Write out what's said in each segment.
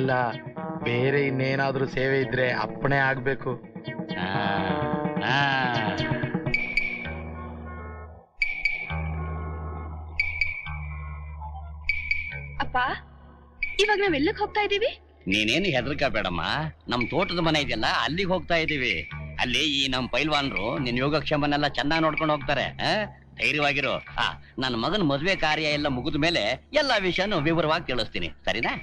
ಇಲ್ಲ, ಬೇರೆ ಇನ್ನೇನಾದ್ರೂ ಸೇವೆ ಇದ್ರೆ ಅಪ್ಪಣೆ ಆಗ್ಬೇಕು. ಅಪ್ಪ, ಇವಾಗ ನಾವೆಲ್ಲಕ್ ಹೋಗ್ತಾ ಇದೀವಿ? ನೀನೇನು ಹೆದರ್ಕಬೇಡಮ್ಮ, ನಮ್ ತೋಟದ ಮನೆ ಇದೆಯಲ್ಲ ಅಲ್ಲಿಗೆ ಹೋಗ್ತಾ ಇದೀವಿ. ಅಲ್ಲಿ ಈ ನಮ್ ಪೈಲ್ವಾನ್ರು ನಿನ್ ಯೋಗಕ್ಷೇಮನೆಲ್ಲ ಚೆನ್ನಾಗಿ ನೋಡ್ಕೊಂಡು ಹೋಗ್ತಾರೆ. ಧೈರ್ಯವಾಗಿರೋ. ನನ್ನ ಮಗನ ಮದುವೆ ಕಾರ್ಯ ಎಲ್ಲ ಮುಗಿದ ಮೇಲೆ ಎಲ್ಲಾ ವಿಷಯನೂ ವಿವರವಾಗಿ ತಿಳಿಸ್ತೀನಿ, ಸರಿನಾ?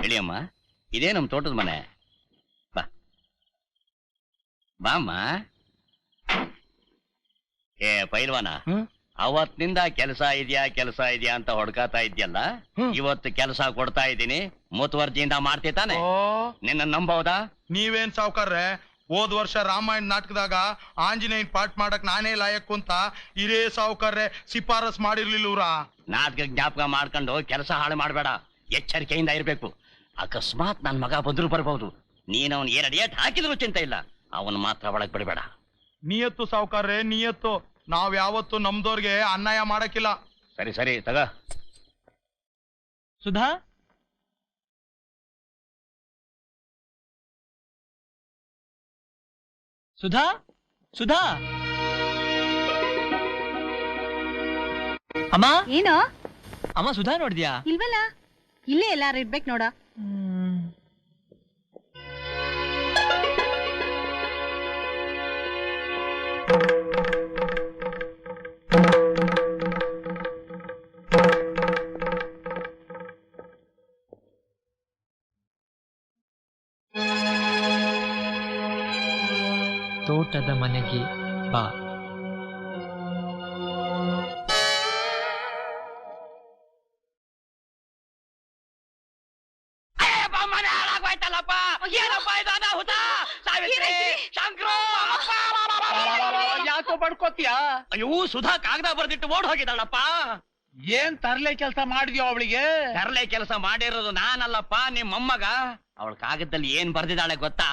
ಹೇಳಿಯಮ್ಮ, ಇದೇ ನಮ್ ತೋಟದ ಮನೆ. ಬಾ ಬಾಮ್ಮ. ಏ ಪೈಲ್ವಾನ, ಅವತ್ತಿನಿಂದ ಕೆಲಸ ಇದೆಯಾ ಅಂತ ಹೊಡ್ಕಾತಾ ಇದ್ಯಲ್ಲ, ಇವತ್ತು ಕೆಲಸ ಕೊಡ್ತಾ ಇದ್ದೀನಿ. ಮುತುವರ್ಜಿಯಿಂದ ಮಾಡ್ತಿದ್ದಾನೆ. ನಿನ್ನ ನಂಬಬಹುದಾ? ನೀವೇನ್ ಸಾವ್ಕಾರ್ರೆ, ಹೋದ್ ವರ್ಷ ರಾಮಾಯಣ ನಾಟಕದಾಗ ಆಂಜನೇಯನ್ ಪಾಠ ಮಾಡಕ್ ನಾನೇ ಲಾಯಕ್ ಅಂತ ಇರೇ ಸಾವ್ಕಾರ್ರೆ ಶಿಫಾರಸ್ ಮಾಡಿರ್ಲಿಲ್ಲೂರ. ನಾಟಕ ಜ್ಞಾಪಕ ಮಾಡ್ಕೊಂಡು ಕೆಲಸ ಹಾಳು ಮಾಡ್ಬೇಡ, ಎಚ್ಚರಿಕೆಯಿಂದ ಇರ್ಬೇಕು. ಅಕಸ್ಮಾತ್ ನನ್ ಮಗ ಬಂದ್ರು ಬರ್ಬಹುದು. ನೀನ್ ಅವನ್ 2 ಏಟ್ ಹಾಕಿದ್ರು ಚಿಂತೆ ಇಲ್ಲ, ಅವನ್ ಮಾತ್ರ ಒಳಗ್ ಬಿಡಬೇಡ. ನಿಯತ್ತು ಸಾವ್ಕಾರ್ರೆ, ನಿಯತ್ತು. ನಾವ್ ಯಾವತ್ತು ನಮ್ದೋರ್ಗೆ ಅನ್ಯಾಯ ಮಾಡಕ್ಕಿಲ್ಲ. ಸರಿ ಸರಿ ತಗ. ಸುಧಾ, ಸುಧಾ, ಸುಧಾ. ಅಮ್ಮ. ಏನೋ ಅಮ್ಮ, ಸುಧಾ ನೋಡಿದ್ಯಾ? ಇಲ್ವಲ್ಲ, ಇಲ್ಲೇ ಎಲ್ಲಾರು ಇರ್ಬೇಕು ನೋಡ. ತೋಟದ ಮನೆಗೆ ಬಾ. ಯಾಕೋ ಬಡ್ಕೋತೀಯ? ಅಯ್ಯೋ, ಸುಧಾ ಕಾಗದ ಬರ್ದಿಟ್ಟು ಓಡ್ ಹೋಗಿದ್ದಾಳಪ್ಪ. ಏನ್ ತರ್ಲೆ ಕೆಲಸ ಮಾಡಿದ್ಯೋ ಅವಳಿಗೆ? ತರಲೆ ಕೆಲಸ ಮಾಡಿರೋದು ನಾನಲ್ಲಪ್ಪ, ನಿಮ್ ಮೊಮ್ಮಗ. ಅವಳ ಕಾಗದದಲ್ಲಿ ಏನ್ ಬರ್ದಿದ್ದಾಳೆ ಗೊತ್ತಾ?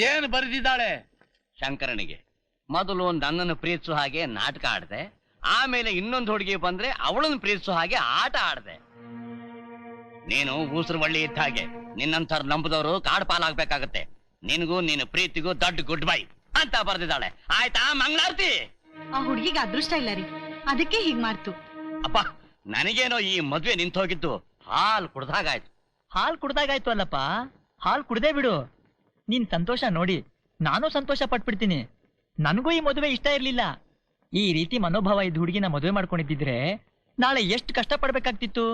ಏನ್ ಬರೆದಿದ್ದಾಳೆ? ಶಂಕರನಿಗೆ ಮೊದಲು ನನ್ನನ್ನು ಪ್ರೀತಿಸೋ ಹಾಗೆ ನಾಟಕ ಆಡ್ದೆ, ಆಮೇಲೆ ಇನ್ನೊಂದು ಹುಡುಗಿ ಬಂದ್ರೆ ಅವಳನ್ನು ಪ್ರೀತಿಸೋ ಹಾಗೆ ಆಟ ಆಡ್ದೆ. ನೀನು ಊಸರು ಬಳ್ಳಿ ಇದ್ದ ಹಾಗೆ, ನಿನ್ನಂತರ ನಂಬದವರು ಕಾಡ್ ಪಾಲಾಗ್ಬೇಕಾಗತ್ತೆ. ನಿನಗೂ ನಿನ್ನ ಪ್ರೀತಿಗೂ ದೊಡ್ಡ ಗುಡ್ ಬೈ ಅಂತ ಬರ್ದಿದ್ದಾಳೆ. ಆಯ್ತಾ ಮಂಗಳಾರತಿ? ಆ ಹುಡುಗಿಗೆ ಅದೃಷ್ಟ ಇಲ್ಲ ರೀ, ಅದಕ್ಕೆ ಹೀಗ್ ಮಾಡ್ತು. ಅಪ್ಪ, ನನಗೇನೋ ಈ ಮದ್ವೆ ನಿಂತು ಹೋಗಿದ್ದು ಹಾಲ್ ಕುಡ್ದಾಗಾಯ್ತು. ಹಾಲ್ ಕುಡ್ದಾಗಾಯ್ತು ಅಲ್ಲಪ್ಪ, ಹಾಲ್ ಕುಡ್ದೇ ಬಿಡು. ನೀನ್ ಸಂತೋಷ ನೋಡಿ ನಾನು ಸಂತೋಷ ಪಟ್ಬಿಡ್ತೀನಿ. ನನಗೂ ಈ ಮದುವೆ ಇಷ್ಟ ಇರ್ಲಿಲ್ಲ. ಈ ರೀತಿ ಮನೋಭಾವ ಇದ್ದ ಹುಡುಗಿನ ಮದುವೆ ಮಾಡ್ಕೊಂಡಿದ್ದಿದ್ರೆ ನಾಳೆ ಎಷ್ಟು ಕಷ್ಟ ಪಡ್ಬೇಕಾಗ್ತಿತ್ತು.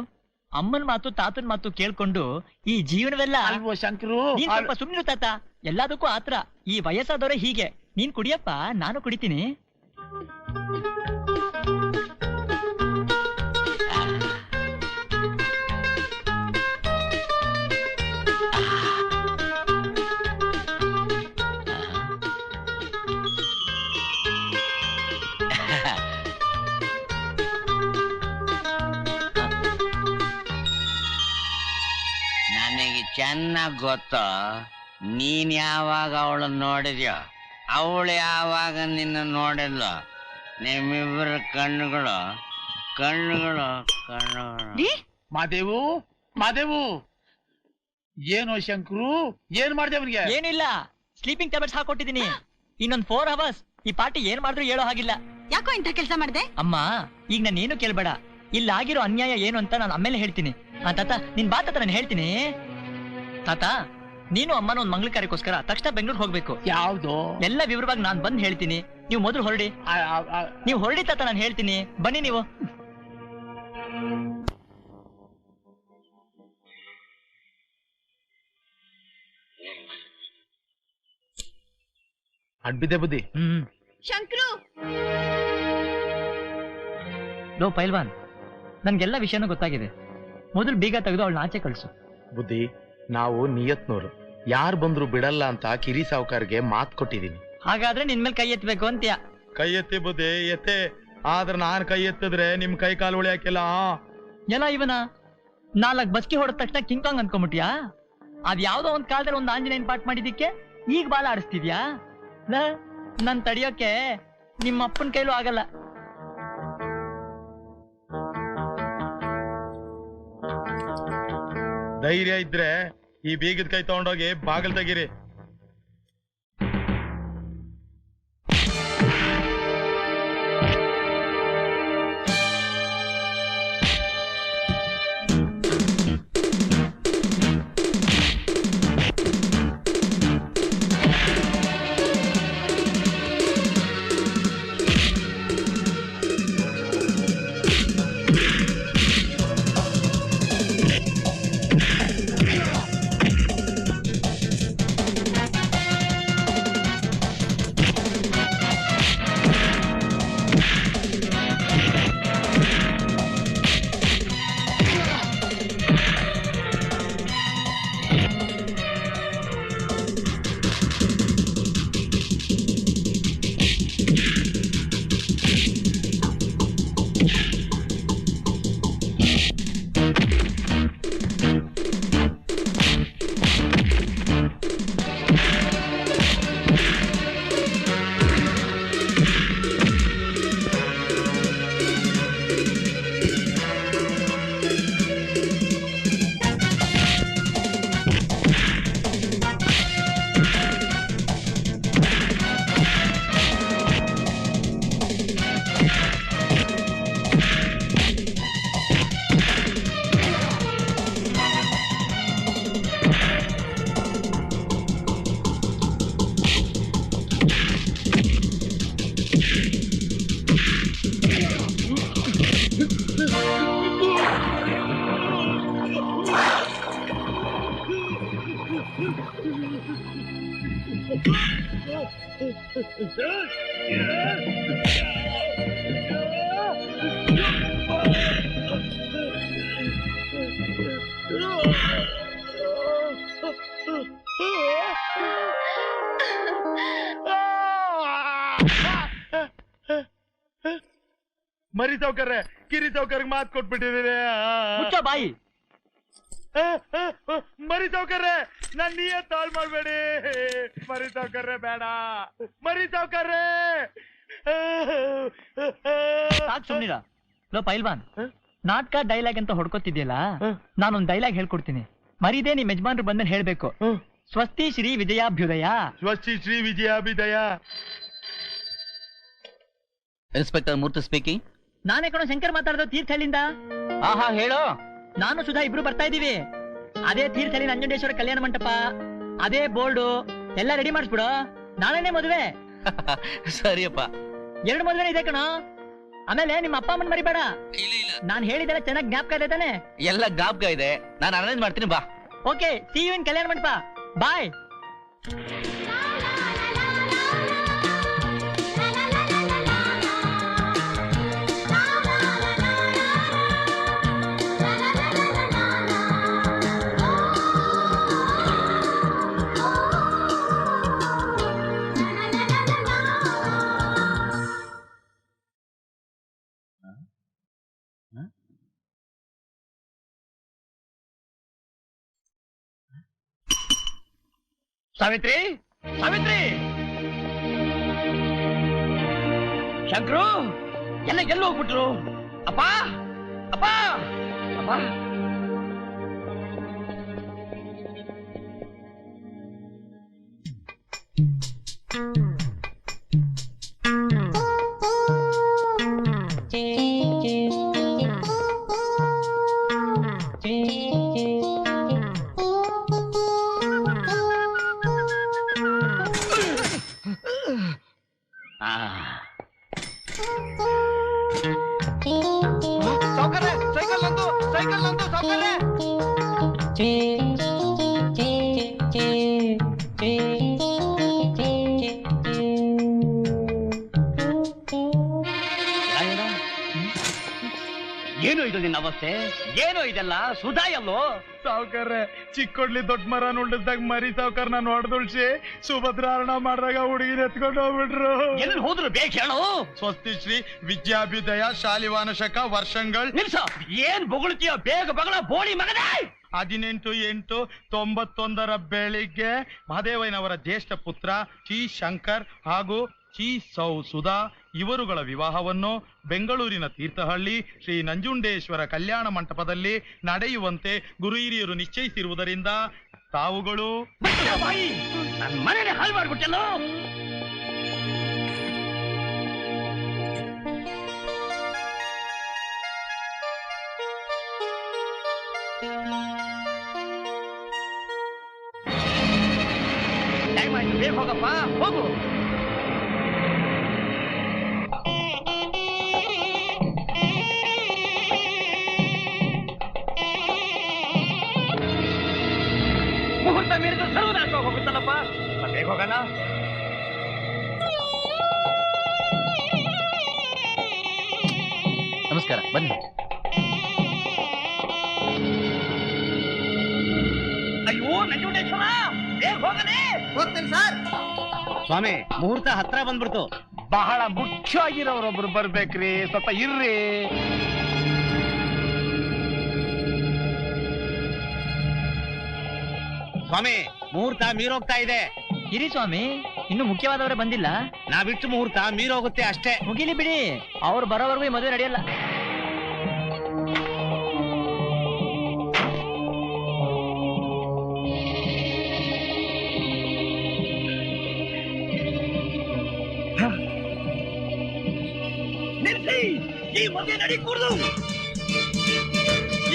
ಅಮ್ಮನ್ ಮಾತು ತಾತನ್ ಮಾತು ಕೇಳ್ಕೊಂಡು ಈ ಜೀವನವೆಲ್ಲ ಅಲ್ವೋ ಶಂಕರು? ನೀನ್ ಸ್ವಲ್ಪ ಸುಮ್ನಿರು ತಾತ, ಎಲ್ಲದಕ್ಕೂ ಆತ್ರ. ಈ ವಯಸ್ಸಾದವರೇ ಹೀಗೆ. ನೀನ್ ಕುಡಿಯಪ್ಪ, ನಾನು ಕುಡಿತೀನಿ. ನನಗೆ ಚೆನ್ನಾಗ್ ಗೊತ್ತು ನೀನ್ ಯಾವಾಗ ಅವಳನ್ನ ನೋಡಿದ್ಯೋ, ಅವಳು ಯಾವಾಗ ನಿನ್ನ ನೋಡಿದ್ಲ. ನಿಮ್ಮಿಬ್ಬರ ಕಣ್ಣುಗಳು ಕಣ್ಣುಗಳು ಕಣ್ಣುಗಳು. ಮಾದೇವು, ಮಾದೇವು, ಏನೋ ಶಂಕರು, ಏನ್ ಮಾಡ್ದೆ ಅವನಿಗೆ? ಏನಿಲ್ಲ, ಸ್ಲೀಪಿಂಗ್ ಟ್ಯಾಬ್ಲೆಟ್ಸ್ ಹಾಕೊಟ್ಟಿದೀನಿ. ಇನ್ನೊಂದ್ 4 ಅವರ್ಸ್ ಈ ಪಾರ್ಟಿ ಏನ್ ಮಾಡಿದ್ರು ಹೇಳೋ ಹಾಗಿಲ್ಲ. ಯಾಕೋ ಇಂಥ ಕೆಲಸ ಮಾಡ್ದೆ? ಅಮ್ಮ, ಈಗ ನಾನೇನು ಕೇಳ್ಬೇಡ. ಇಲ್ಲಾಗಿರೋ ಅನ್ಯಾಯ ಏನು ಅಂತ ನಾನು ಆಮೇಲೆ ಹೇಳ್ತೀನಿ. ತಾತ, ನಿನ್ ಬಾ ತಾತ, ನಾನು ಹೇಳ್ತೀನಿ. ತಾತ, ನೀನು ಅಮ್ಮನ ಒಂದ್ ಮಂಗಳ ಕಾರ್ಯಕ್ಕೋಸ್ಕರ ತಕ್ಷಣ ಬೆಂಗಳೂರು ಹೋಗ್ಬೇಕು. ಯಾವ್ದು? ಎಲ್ಲ ವಿವರವಾಗಿ ನಾನ್ ಬಂದ್ ಹೇಳ್ತೀನಿ. ನೀವು ಮೊದಲು ಹೊರಡಿ. ನೀವು ಹೊರಡಿ ತಾತ, ನಾನು ಹೇಳ್ತೀನಿ. ಬನ್ನಿ ನೀವು. ಅಡ್ಬಿದ್ದೆ ಬುದ್ಧಿ. ಶಂಕ್ರು, ಲೋ ಪೈಲ್ವಾನ್, ನನ್ಗೆಲ್ಲ ವಿಷಯನೂ ಗೊತ್ತಾಗಿದೆ. ಮೊದಲು ಬೀಗ ತೆಗೆದು ಅವಳನ್ನ ಆಚೆ ಕಳಿಸು. ಬುದ್ಧಿ, ನಾವು ನಿಯತ್ನೋರು, ಯಾರು ಬಂದ್ರು ಬಿಡಲ್ಲ ಅಂತ ಕಿರಿ ಸಾವುಕಾರ್ಗೆ ಮಾತು ಕೊಟ್ಟಿದೀನಿ. ಹಾಗಾದ್ರೆ ನಿನ್ ಮೇಲೆ ಕೈ ಎತ್ತಬೇಕು ಅಂತ್ಯ. ಕೈ ಎತ್ತಿ ಬುದ್ಧಿ ಎತ್ತೆ, ಆದ್ರೆ ನಾನ್ ಕೈ ಎತ್ತಿದ್ರೆ ನಿಮ್ ಕೈ ಕಾಲು ಉಳಿಯಾಕಿಲ್ಲ. ಎಲ್ಲ ಇವನ 4 ಬಸ್ಕಿ ಹೊಡೆದ ತಕ್ಷಣ ಕಿಂಗ್ ಕಾಂಗ್ ಅನ್ಕೊಂಬಿಟ್ಯಾ? ಅದ್ ಯಾವ್ದೋ ಒಂದ್ ಕಾಲದಲ್ಲಿ ಒಂದು ಆಂಜನೇಯನ್ ಪಾಠ ಮಾಡಿದಿಕ್ಕೆ ಈಗ ಬಾಲ ಆಡಿಸ್ತಿದ್ಯಾ? ನನ್ ತಡಿಯೋಕೆ ನಿಮ್ಮ ಅಪ್ಪನ ಕೈಲೂ ಆಗಲ್ಲ. ಧೈರ್ಯ ಇದ್ರೆ ಈ ಬೀಗದ ಕೈ ತಗೊಂಡೋಗಿ ಬಾಗಿಲ್ ತೆಗೀರಿ. ಮರಿ ಸಾವ್ಕಾರ್ರೆ, ಕಿರಿ ಸಾವ್ಕಾರ್ಗೆ ಮಾತು ಕೊಟ್ಬಿಟ್ಟಿದ್ದೀರಿ. ಮುಚ್ಚೋ ಬಾಯಿ. ಮರಿ ಸಾವ್ಕಾರ್ರೆ, ನನ್ ನಿಯತ್ ಹಾಳ್ ಮಾಡ್ಬೇಡಿ. ಮರಿ ಸಾವ್ಕಾರ್ರೆ ಬೇಡ, ಮರಿ ಸಾವ್ಕಾರ್ರೆ. ಸಾಕ್ ಸುಮ್ನಿರ. ಲೋ ಪೈಲ್ವಾನ್, ನಾಟಕ ಡೈಲಾಗ್ ಅಂತ ಹೊಡ್ಕೊತಿದ್ಯಲ್ಲ, ನಾನೊಂದ್ ಡೈಲಾಗ್ ಹೇಳ್ಕೊಡ್ತೀನಿ. ಮರಿದೇ ನಿಮ್ ಯಜಮಾನ್ರು ಬಂದ್ಮೇಲೆ ಹೇಳ್ಬೇಕು. ಸ್ವಸ್ತಿ ಶ್ರೀ ವಿಜಯಾಭ್ಯುದಯ. ಸ್ವಸ್ತಿ ಶ್ರೀ ವಿಜಯಾಭ್ಯುದಯ. ಇನ್ಸ್ಪೆಕ್ಟರ್ ಮೂರ್ತಿ ಸ್ಪೀಕಿಂಗ್. ನಾನೇ ಕಣೋ ಶಂಕರ್ ಮಾತಾಡೋದು ತೀರ್ಥಹಳ್ಳಿಯಿಂದ. ಆಹಾ, ಹೇಳೋ. ನಾನು ಸುಧಾ ಇಬ್ರು ಬರ್ತಾ ಇದೀವಿ. ಅದೇ ತೀರ್ಥಹಳ್ಳಿ ನಂಜುಂಡೇಶ್ವರ ಕಲ್ಯಾಣ ಮಂಟಪ, ಅದೇ ಬೋರ್ಡು ಎಲ್ಲ ರೆಡಿ ಮಾಡಿಸ್ಬಿಡು. ನಾಳೆನೇ ಮದುವೆ. ಸರಿಯಪ್ಪ. 2 ಮದುವೆ ಇದೆ ಕಣೋ. ಆಮೇಲೆ ನಿಮ್ಮ ಅಪ್ಪ ಅಮ್ಮನ್ ಮರಿಬೇಡ. ನಾನ್ ಹೇಳಿದೆಲ್ಲ ಚೆನ್ನಾಗಿ ಜ್ಞಾಪಕ ಇದೆ ತಾನೆ? ಎಲ್ಲ ಜ್ಞಾಪಕ ಇದೆ, ನಾನು ಅರೇಂಜ್ ಮಾಡ್ತೀನಿ, ಬಾ. Okay, C you in Kalyana Mantapa. ಬಾಯ್. ಸಾವಿತ್ರಿ, ಸಾವಿತ್ರಿ, ಶಂಕರು ಎಲ್ಲ ಹೋಗ್ಬಿಟ್ರು. ಅಪ್ಪ, ಅಪ್ಪ, ಅಪ್ಪ. ಸಾವ್ಕಾರ್ರೆ, ಸೈಕಲ್ ನಂದು ಸಾವ್ಕಾರ್ರೆ. ಏನು ಇದು ನಿನ್ನ ಅವಸ್ಥೆ? ಏನೋ ಇದೆಲ್ಲ ಸುಧಾ ಎಲ್ಲೋ? ಸಾವ್ಕಾರ್ರೆ ಚಿಕ್ಕೊಡ್ಲಿ ದೊಡ್ಡ ಮರ ನುಳ್ಳಿಸ್ದಾಗ ಮರಿ ಸಾವ್ಕಾರ ನಾನು ಹೊಡೆದುಳ್ಸಿ ಸುಭದ್ರಾರಣ ಮಾಡಿದಾಗ ಹುಡುಗಿನ ಎತ್ಕೊಂಡು ಹೋಗ್ಬಿಟ್ರು. ಎಲ್ಲಿ ಹೋದ್ರು ಬೇಗ ಹೇಳು. ಸ್ವಸ್ತಿ ಶ್ರೀ ವಿದ್ಯಾಭ್ಯುದಯ ಶಾಲಿವಾನಶಕ ವರ್ಷಂಗಳ್. ನಿಲ್ಸ, ಏನ್ ಬೊಗಳ್ತೀಯ? ಬೇಗ ಬಗಳ ಬೋಳಿ ಮಗನೇ. 18/8/91 ಬೆಳಿಗ್ಗೆ ಮಹದೇವಯ್ಯನವರ ಜ್ಯೇಷ್ಠ ಪುತ್ರ ಶ್ರೀ ಶಂಕರ್ ಹಾಗೂ ಶ್ರೀ ಸೌ ಸುಧಾ ಇವರುಗಳ ವಿವಾಹವನ್ನು ಬೆಂಗಳೂರಿನ ತೀರ್ಥಹಳ್ಳಿ ಶ್ರೀ ನಂಜುಂಡೇಶ್ವರ ಕಲ್ಯಾಣ ಮಂಟಪದಲ್ಲಿ ನಡೆಯುವಂತೆ ಗುರು ಹಿರಿಯರು ನಿಶ್ಚಯಿಸಿರುವುದರಿಂದ ತಾವುಗಳು ನನ್ನ ಮನೆನೇ ಹಾಳು ಮಾಡ್ಬಿಟ್ಟೆಲ್ಲೋ. ಟೈಮ್ ಆಯ್ತು, ಬೇಗ ಹೋಗಪ್ಪ, ಹೋಗು. ಮುಹೂರ್ತ ಮೀರಿದ ಸರ್ವನಾಶ ಹೋಗುತ್ತಲ್ಲಪ್ಪ. ಬೇಗ ಹೋಗೋಣ. ನಮಸ್ಕಾರ, ಬನ್ನಿ. ಅಯ್ಯೋ ನಂಜುಂಡೇಶ್ವರ, ಬೇಗ ಹೋಗನೆ. ಹೋಗ್ತೇನೆ ಸರ್. ಸ್ವಾಮಿ, ಮುಹೂರ್ತ ಹತ್ರ ಬಂದ್ಬಿಡ್ತು. ಬಹಳ ಮುಖ್ಯವಾಗಿರೋರೊಬ್ರು ಬರ್ಬೇಕ್ರಿ, ಸ್ವಲ್ಪ ಇರ್ರಿ. ಸ್ವಾಮಿ, ಮುಹೂರ್ತ ಮೀರೋಗ್ತಾ ಇದೆ. ಇರಿ ಸ್ವಾಮಿ, ಇನ್ನು ಮುಖ್ಯವಾದವರೇ ಬಂದಿಲ್ಲ. ನಾವಿಟ್ಟು ಮುಹೂರ್ತ ಮೀರೋಗುತ್ತೆ ಅಷ್ಟೇ. ಮುಗಿಲಿ ಬಿಡಿ, ಅವ್ರು ಬರೋವರೆಗೂ ಈ ಮದುವೆ ನಡೆಯಲ್ಲ. ನಿಲ್ಸಿ, ಈ ಮದುವೆ ನಡಿ ಕೂಡ್ದು.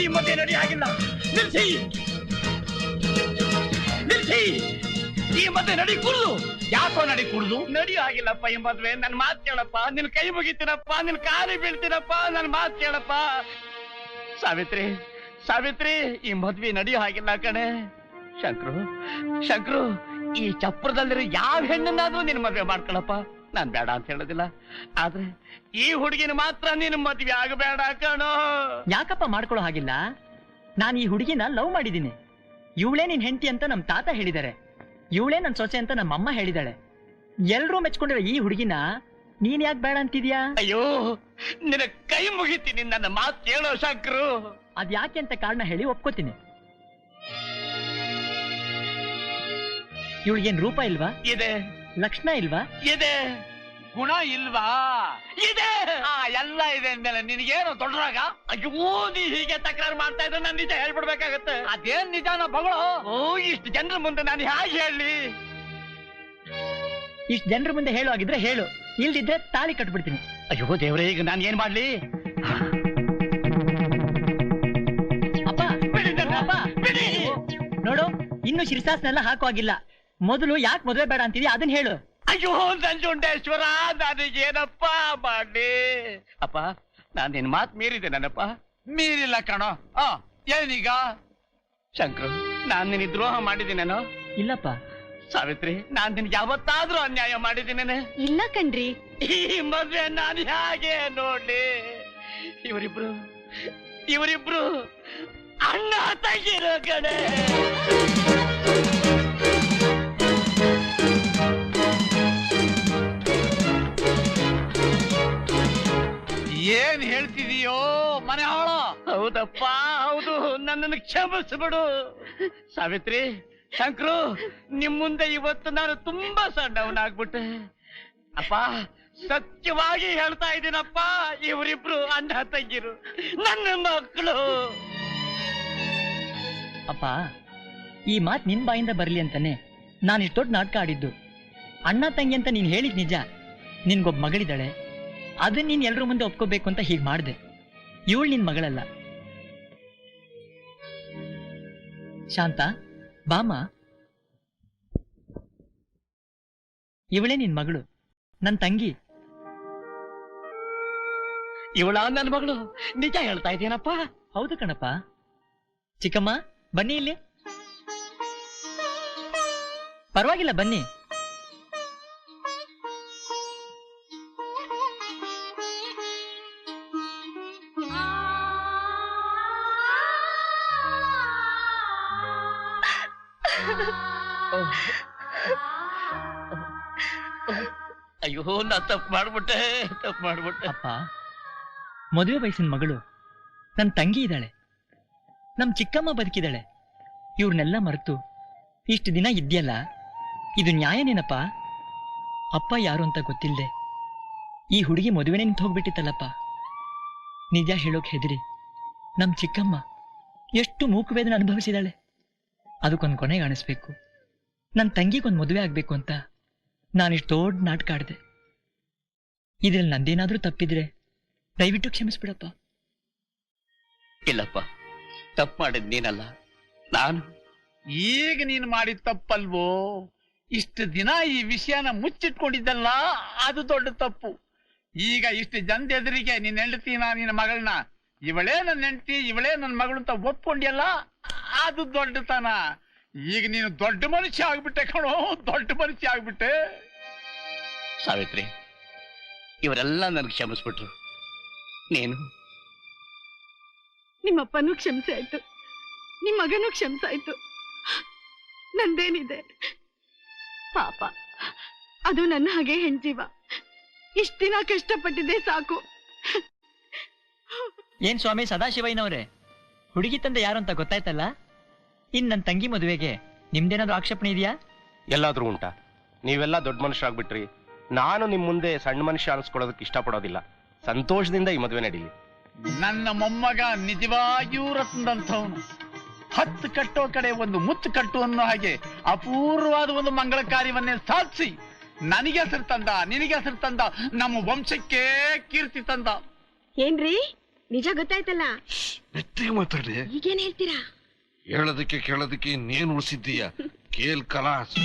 ಈ ಮದುವೆ ನಡಿ ಆಗಿಲ್ಲ. ನಿಲ್ಸಿ, ನಿಲ್ಸಿ, ಈ ಮದುವೆ ನಡಿ ಕೂಡ್ದು. ಯಾಕೋ ನಡಿ ಕೂಡ್ದು? ನಡಿ ಆಗಿಲ್ಲಪ್ಪ ಈ ಮದುವೆ. ನನ್ ಮಾತು ಕೇಳಪ್ಪ, ನಿನ್ ಕೈ ಮುಗಿತೀನಪ್ಪ, ನಿನ್ ಕಾಲಿ ಬೀಳ್ತೀನಪ್ಪ, ನನ್ ಮಾತು ಕೇಳಪ್ಪ. ಸಾವಿತ್ರಿ, ಸಾವಿತ್ರಿ, ಈ ಮದ್ವೆ ನಡಿ ಆಗಿಲ್ಲ ಕಣೆ. ಶಂಕ್ರು, ಶಂಕ್ರು, ಈ ಚಪ್ರದಲ್ಲಿರೋ ಯಾವ ಹೆಣ್ಣನ್ನಾದ್ರೂ ನಿನ್ ಮದ್ವೆ ಮಾಡ್ಕೊಳಪ್ಪ. ನಾನ್ ಬೇಡ ಅಂತ ಹೇಳೋದಿಲ್ಲ, ಆದ್ರೆ ಈ ಹುಡುಗಿನ ಮಾತ್ರ ನಿನ್ ಮದ್ವೆ ಆಗಬೇಡ ಕಣೋ. ಯಾಕಪ್ಪ ಮಾಡ್ಕೊಳ್ಳೋ ಹಾಗಿಲ್ಲ? ನಾನು ಈ ಹುಡುಗಿನ ಲವ್ ಮಾಡಿದ್ದೀನಿ. ಇವಳೇ ನಿನ್ ಹೆಂಡತಿ ಅಂತ ನಮ್ ತಾತ ಹೇಳಿದ್ದಾರೆ, ಇವಳೇ ನನ್ ಸೊಸೆ ಅಂತ ನಮ್ಮಮ್ಮ ಹೇಳಿದಾಳೆ. ಎಲ್ರೂ ಮೆಚ್ಕೊಂಡಿರೋ ಈ ಹುಡುಗಿನ ನೀನ್ ಯಾಕೆ ಬೇಡ ಅಂತಿದ್ಯಾ? ಅಯ್ಯೋ, ನಿನ್ನ ಕೈ ಮುಗಿತೀನಿ, ನನ್ನ ಮಾತು ಕೇಳೋ ಶಂಕ್ರು. ಅದ್ ಯಾಕೆ ಅಂತ ಕಾರಣ ಹೇಳಿ ಒಪ್ಕೋತೀನಿ. ಇವಳಿಗೇನ್ ರೂಪ ಇಲ್ವಾ? ಇದೆ. ಲಕ್ಷಣ ಇಲ್ವಾ? ಇದೆ. ಗುಣ ಇಲ್ವಾ? ಇದೆ. ಎಲ್ಲ ಇದೆ ಅಂದಮೇಲೆ ನಿನಗೇನು ದೊಡ್ಡರಾಗ? ಅಯ್ಯೋ, ನೀ ಹೀಗೆ ತಕರಾರು ಮಾಡ್ತಾ ಇದ್ರೆ ನಾನು ನಿಜ ಹೇಳ್ಬಿಡ್ಬೇಕಾಗತ್ತೆ. ಅದೇನ್ ನಿಜಾನ ಬಗಳು? ಓ, ಇಷ್ಟು ಜನರ ಮುಂದೆ ನಾನು ಹೇಗೆ ಹೇಳಿ? ಇಷ್ಟು ಜನರ ಮುಂದೆ ಹೇಳು ಆಗಿದ್ರೆ ಹೇಳು, ಇಲ್ದಿದ್ರೆ ತಾಳಿ ಕಟ್ಬಿಡ್ತೀನಿ. ಅಯ್ಯೋ ದೇವ್ರೆ, ಈಗ ನಾನು ಏನ್ ಮಾಡ್ಲಿ? ಅಪ್ಪ, ಅಪ್ಪ, ನೋಡು, ಇನ್ನು ಶಿರ್ಸಾಸ್ನೆಲ್ಲ ಹಾಕುವಾಗಿಲ್ಲ. ಮೊದಲು ಯಾಕೆ ಮದುವೆ ಬೇಡ ಅಂತಿದ್ಯಾ ಅದನ್ನ ಹೇಳು. ಅಯ್ಯೋ ನಂಜುಂಡೇಶ್ವರ, ನನಗೇನಪ್ಪ ಮಾಡ್ಲಿ? ಅಪ್ಪ, ನಾನ್ ನಿನ್ ಮಾತು ಮೀರಿದೆ ನನ್ನಪ್ಪ. ಮೀರಿಲ್ಲ ಕಣೋ. ಏನೀಗ? ಶಂಕರ್, ನಾನ್ ನಿನಗೆ ದ್ರೋಹ ಮಾಡಿದ್ದೀನೇನೋ? ಇಲ್ಲಪ್ಪ. ಸಾವಿತ್ರಿ, ನಾನ್ ನಿನ್ಗೆ ಯಾವತ್ತಾದ್ರೂ ಅನ್ಯಾಯ ಮಾಡಿದ್ದೀನೇನೆ? ಇಲ್ಲ ಕಣ್ರಿ. ಈ ಮದ್ವೆ ನಾನು ಹೇಗೆ ನೋಡ್ಲಿ? ಇವರಿಬ್ರು ಅಣ್ಣ ತಂಗಿರೋ ಕಡೆ. ಏನ್ ಹೇಳ್ತಿದೀಯೋ ಮನೆ ಹಾಳ? ಹೌದಪ್ಪ, ಹೌದು. ನನ್ನನ್ನು ಕ್ಷಮಿಸ್ಬಿಡು. ಸಾವಿತ್ರಿ, ಶಂಕರು, ನಿಮ್ ಮುಂದೆ ಇವತ್ತು ನಾನು ತುಂಬಾ ಸಣ್ಣವನಾಗ್ಬಿಟ್ಟೆ. ಅಪ್ಪ, ಸತ್ಯವಾಗಿ ಹೇಳ್ತಾ ಇದ್ದೀನಪ್ಪ, ಇವರಿಬ್ರು ಅಣ್ಣ ತಂಗಿರು, ನನ್ನ ಮಕ್ಕಳು. ಅಪ್ಪ, ಈ ಮಾತ್ ನಿನ್ ಬಾಯಿಂದ ಬರ್ಲಿ ಅಂತಾನೆ ನಾನು ಇಷ್ಟು ದೊಡ್ಡ ನಾಟಕ ಆಡಿದ್ದು. ಅಣ್ಣ ತಂಗಿ ಅಂತ ನೀನ್ ಹೇಳಿದ್ ನಿಜ. ನಿನ್ಗೊಬ್ಬ ಮಗಳಿದ್ದಾಳೆ, ಅದನ್ನ ನೀನ್ ಎಲ್ರ ಮುಂದೆ ಒಪ್ಕೋಬೇಕು ಅಂತ ಹೀಗ್ ಮಾಡ್ದೆ. ಇವಳು ನಿನ್ ಮಗಳಲ್ಲ. ಶಾಂತ, ಬಾಮ, ಇವಳೇ ನಿನ್ ಮಗಳು, ನನ್ ತಂಗಿ. ಇವಳ ನನ್ನ ಮಗಳು? ನಿಜ ಹೇಳ್ತಾ ಇದ್ದೀನಪ್ಪ? ಹೌದು ಕಣಪ್ಪ. ಚಿಕ್ಕಮ್ಮ, ಬನ್ನಿ ಇಲ್ಲಿ. ಪರವಾಗಿಲ್ಲ, ಬನ್ನಿ. ಅಯ್ಯೋ ನಾ ತಪ್ಪು ಮಾಡ್ಬಿಟ್ಟೆ. ಅಪ್ಪ, ಮದುವೆ ವಯಸ್ಸಿನ ಮಗಳು ನನ್ನ ತಂಗಿ ಇದ್ದಾಳೆ, ನಮ್ ಚಿಕ್ಕಮ್ಮ ಬದುಕಿದಾಳೆ. ಇವ್ರನ್ನೆಲ್ಲ ಮರೆತು ಇಷ್ಟು ದಿನ ಇದ್ಯಲ್ಲ, ಇದು ನ್ಯಾಯನೇನಪ್ಪ? ಅಪ್ಪ ಯಾರು ಅಂತ ಗೊತ್ತಿಲ್ಲದೆ ಈ ಹುಡುಗಿ ಮದುವೆನೇ ನಿಂತು ಹೋಗ್ಬಿಟ್ಟಿತ್ತಲ್ಲಪ್ಪ. ನಿಜ ಹೇಳೋಕ್ ಹೆದರಿ ನಮ್ ಚಿಕ್ಕಮ್ಮ ಎಷ್ಟು ಮೂಕುವೇದನೆ ಅನುಭವಿಸಿದಾಳೆ. ಅದಕ್ಕೊಂದು ಕೊನೆ ಕಾಣಿಸ್ಬೇಕು, ನನ್ನ ತಂಗಿಗೊಂದು ಮದುವೆ ಆಗ್ಬೇಕು ಅಂತ ನಾನಿಷ್ಟು ದೊಡ್ಡ ನಾಟಕ ಆಡಿದೆ. ಇದ್ರಲ್ಲಿ ನಂದೇನಾದ್ರೂ ತಪ್ಪಿದ್ರೆ ದಯವಿಟ್ಟು ಕ್ಷಮಿಸ್ಬಿಡಪ್ಪ. ಇಲ್ಲಪ್ಪ, ತಪ್ಪು ಮಾಡಿದ್ ನೀನಲ್ಲ, ನಾನು. ಈಗ ನೀನು ಮಾಡಿದ ತಪ್ಪಲ್ವೋ? ಇಷ್ಟು ದಿನ ಈ ವಿಷಯನ ಮುಚ್ಚಿಟ್ಕೊಂಡಿದ್ದಲ್ಲ, ಅದು ದೊಡ್ಡ ತಪ್ಪು. ಈಗ ಇಷ್ಟು ಜನದ ಎದುರಿಗೆ ನಿನ್ನ ಹೆಂಡತಿನ, ನಿನ್ನ ಮಗಳನ್ನ, ಇವಳೇ ನನ್ನ ಹೆಂಡತಿ, ಇವಳೇ ನನ್ನ ಮಗಳು ಅಂತ ಒಪ್ಕೊಂಡಿಯಲ್ಲ, ಅದು ದೊಡ್ಡತನ. ಈಗ ನೀನು ದೊಡ್ಡ ಮನುಷ್ಯ ಆಗ್ಬಿಟ್ಟೆ ಕಣೋ, ದೊಡ್ಡ ಮನುಷ್ಯ ಆಗ್ಬಿಟ್ಟೆ. ಸಾವಿತ್ರಿ, ಇವರೆಲ್ಲ ನನ್ಗೆ ಕ್ಷಮಿಸ್ಬಿಟ್ರು. ನೀನು? ನಿಮ್ಮಪ್ಪನೂ ಕ್ಷಮಿಸಾಯ್ತು, ನಿಮ್ ಮಗನೂ ಕ್ಷಮಿಸಾಯ್ತು. ನಂದೇನಿದೆ ಪಾಪ, ಅದು ನನ್ನ ಹಾಗೆ ಹೆಣ್ಜೀವ. ಇಷ್ಟ ದಿನ ಕಷ್ಟಪಟ್ಟಿದ್ದೆ ಸಾಕು. ಏನ್ ಸ್ವಾಮಿ ಸದಾಶಿವಯ್ಯನವ್ರೆ, ಹುಡುಗಿ ತಂದೆ ಯಾರು ಅಂತ ಗೊತ್ತಾಯ್ತಲ್ಲ. ಇನ್ ನನ್ನ ತಂಗಿ ಮದುವೆಗೆ ನಿಮ್ದೇನಾದ್ರೂ ಆಕ್ಷೇಪಣೆ ಇದೆಯಾ? ಎಲ್ಲಾದ್ರೂ ಉಂಟಾ? ನೀವೆಲ್ಲ ದೊಡ್ಡ ಮನುಷ್ಯ ಆಗ್ಬಿಟ್ರಿ. ನಾನು ನಿಮ್ ಮುಂದೆ ಸಣ್ಣ ಮನುಷ್ಯ ಅನ್ಸ್ಕೊಳ್ಳೋದಕ್ಕೆ ಇಷ್ಟಪಡೋದಿಲ್ಲ. ಸಂತೋಷದಿಂದ ಈ ಮದುವೆ ನಡೀಲಿ. ನನ್ನ ಮೊಮ್ಮಗ ನಿಜವಾಗಿಯೂ ರತ್ನದಂಥವನು. 10 ಕಟ್ಟೋ ಕಡೆ ಒಂದು ಮುತ್ತು ಕಟ್ಟು ಅನ್ನೋ ಹಾಗೆ ಅಪೂರ್ವವಾದ ಒಂದು ಮಂಗಳ ಕಾರ್ಯವನ್ನೇ ಸಾಧಿಸಿ ನನಗೆ ಹೆಸರು ತಂದ, ನಿನಗೆ ಹೆಸರು ತಂದ, ನಮ್ಮ ವಂಶಕ್ಕೆ ಕೀರ್ತಿ ತಂದ. ಏನ್ರಿ ನಿಜ ಗೊತ್ತಾಯ್ತಲ್ಲ? ಮೆತ್ತಿಗೆ ಮಾತಾಡಿ. ಈಗೇನ್ ಹೇಳ್ತೀರಾ? ಹೇಳೋದಕ್ಕೆ ಕೇಳೋದಕ್ಕೆ ಇನ್ನೇನು ಉಳಿಸಿದ್ದೀಯ? ಕೇಲ್ ಕಲಾಸ್.